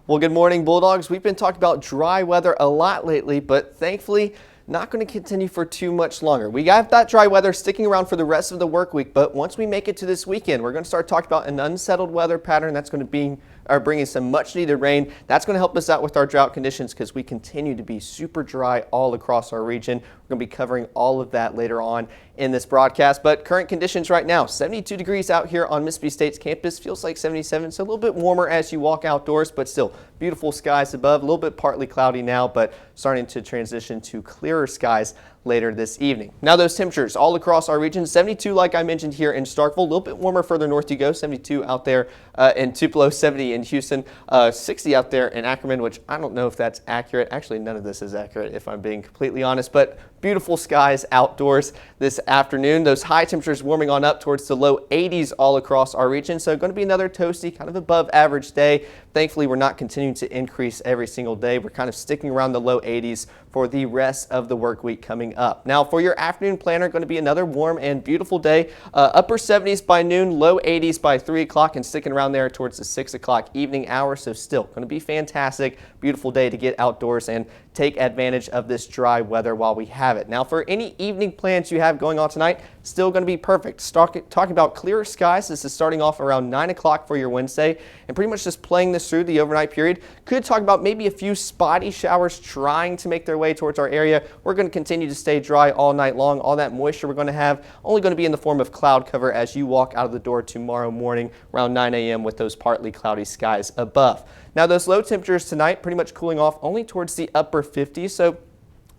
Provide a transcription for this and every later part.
Well, good morning, Bulldogs. We've been talking about dry weather a lot lately, but thankfully not going to continue for too much longer. We got that dry weather sticking around for the rest of the work week, but once we make it to this weekend, we're going to start talking about an unsettled weather pattern that's going to be bringing some much needed rain. That's going to help us out with our drought conditions because we continue to be super dry all across our region. We're going to be covering all of that later on in this broadcast, but current conditions right now, 72 degrees out here on Mississippi State's campus, feels like 77, so a little bit warmer as you walk outdoors, but still beautiful skies above, a little bit partly cloudy now, but starting to transition to clearer skies later this evening. Now those temperatures all across our region, 72 like I mentioned here in Starkville, a little bit warmer further north you go, 72 out there in Tupelo, 70 in Houston, 60 out there in Ackerman, which I don't know if that's accurate. Actually, none of this is accurate if I'm being completely honest, but beautiful skies outdoors this afternoon. Those high temperatures warming on up towards the low 80s all across our region, so going to be another toasty, kind of above average day. Thankfully, we're not continuing to increase every single day. We're kind of sticking around the low 80s for the rest of the work week coming up. Now, for your afternoon planner, going to be another warm and beautiful day. Upper 70s by noon, low 80s by 3 o'clock, and sticking around there towards the 6 o'clock evening hour. So still going to be fantastic, beautiful day to get outdoors and take advantage of this dry weather while we have it. Now, for any evening plans you have going on tonight, still going to be perfect. Talking about clearer skies, this is starting off around 9 o'clock for your Wednesday, and pretty much just playing this through the overnight period. Could talk about maybe a few spotty showers trying to make their way towards our area. We're going to continue to stay dry all night long. All that moisture we're going to have only going to be in the form of cloud cover as you walk out of the door tomorrow morning around 9 a.m. with those partly cloudy skies above. Now, those low temperatures tonight pretty much cooling off only towards the upper 50s, so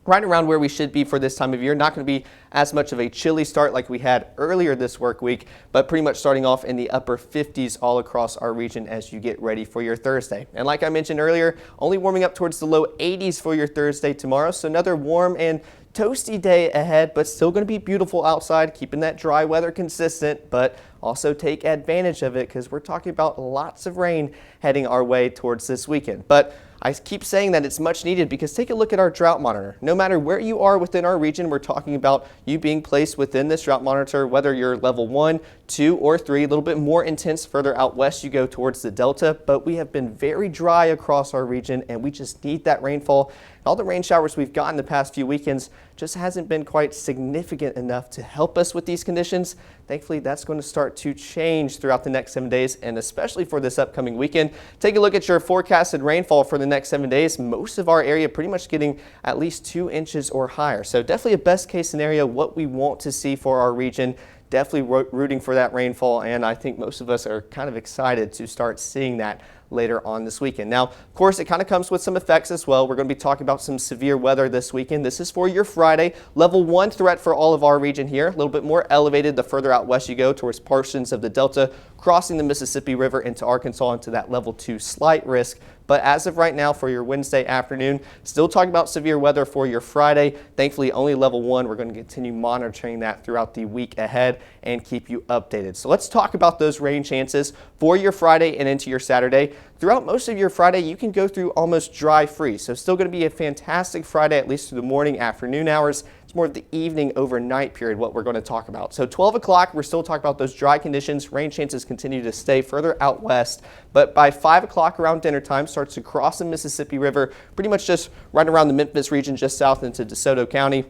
right around where we should be for this time of year. Not going to be as much of a chilly start like we had earlier this work week, but pretty much starting off in the upper 50s all across our region as you get ready for your Thursday. And like I mentioned earlier, only warming up towards the low 80s for your Thursday tomorrow, so another warm and toasty day ahead, but still going to be beautiful outside, keeping that dry weather consistent, but also take advantage of it because we're talking about lots of rain heading our way towards this weekend. But I keep saying that it's much needed because take a look at our drought monitor. No matter where you are within our region, we're talking about you being placed within this drought monitor, whether you're level 1, 2, or 3, a little bit more intense further out west you go towards the delta, but we have been very dry across our region and we just need that rainfall. All the rain showers we've gotten the past few weekends just hasn't been quite significant enough to help us with these conditions. Thankfully, that's going to start to change throughout the next 7 days, and especially for this upcoming weekend. Take a look at your forecasted rainfall for the next 7 days. Most of our area pretty much getting at least 2 inches or higher. So definitely a best case scenario, what we want to see for our region. Definitely rooting for that rainfall, and I think most of us are kind of excited to start seeing that later on this weekend. Now, of course, it kind of comes with some effects as well. We're going to be talking about some severe weather this weekend. This is for your Friday. Level 1 threat for all of our region here. A little bit more elevated the further out west you go towards portions of the delta, crossing the Mississippi River into Arkansas into that level 2 slight risk. But as of right now for your Wednesday afternoon, still talking about severe weather for your Friday. Thankfully, only level 1. We're going to continue monitoring that throughout the week ahead and keep you updated. So let's talk about those rain chances for your Friday and into your Saturday. Throughout most of your Friday, you can go through almost dry free. So still going to be a fantastic Friday, at least through the morning, afternoon hours. It's more of the evening overnight period, what we're going to talk about. So 12 o'clock, we're still talking about those dry conditions. Rain chances continue to stay further out west. But by 5 o'clock around dinner time, starts to cross the Mississippi River, pretty much just right around the Memphis region, just south into DeSoto County.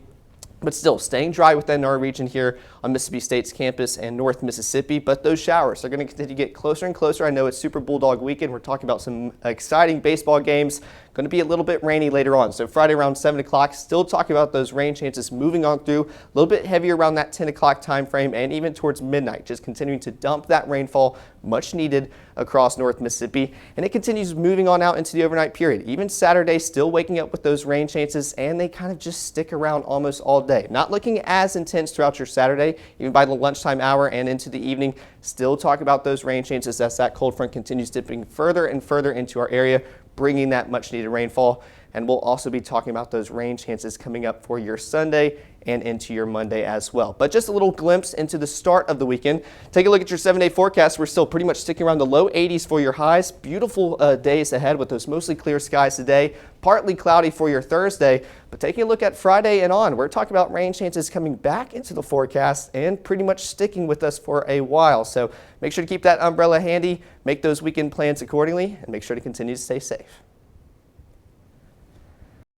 But still staying dry within our region here on Mississippi State's campus and North Mississippi. But those showers are going to continue to get closer and closer. I know it's Super Bulldog weekend. We're talking about some exciting baseball games. Going to be a little bit rainy later on. So Friday around 7 o'clock, still talking about those rain chances moving on through. A little bit heavier around that 10 o'clock time frame and even towards midnight. Just continuing to dump that rainfall, much needed across North Mississippi. And it continues moving on out into the overnight period. Even Saturday, still waking up with those rain chances, and they kind of just stick around almost all day. Not looking as intense throughout your Saturday, even by the lunchtime hour and into the evening. Still talk about those rain chances as that cold front continues dipping further and further into our area, bringing that much needed rainfall. And we'll also be talking about those rain chances coming up for your Sunday and into your Monday as well. But just a little glimpse into the start of the weekend. Take a look at your 7-day forecast. We're still pretty much sticking around the low 80s for your highs. Beautiful days ahead with those mostly clear skies today. Partly cloudy for your Thursday, but taking a look at Friday and on, we're talking about rain chances coming back into the forecast and pretty much sticking with us for a while. So make sure to keep that umbrella handy, make those weekend plans accordingly, and make sure to continue to stay safe.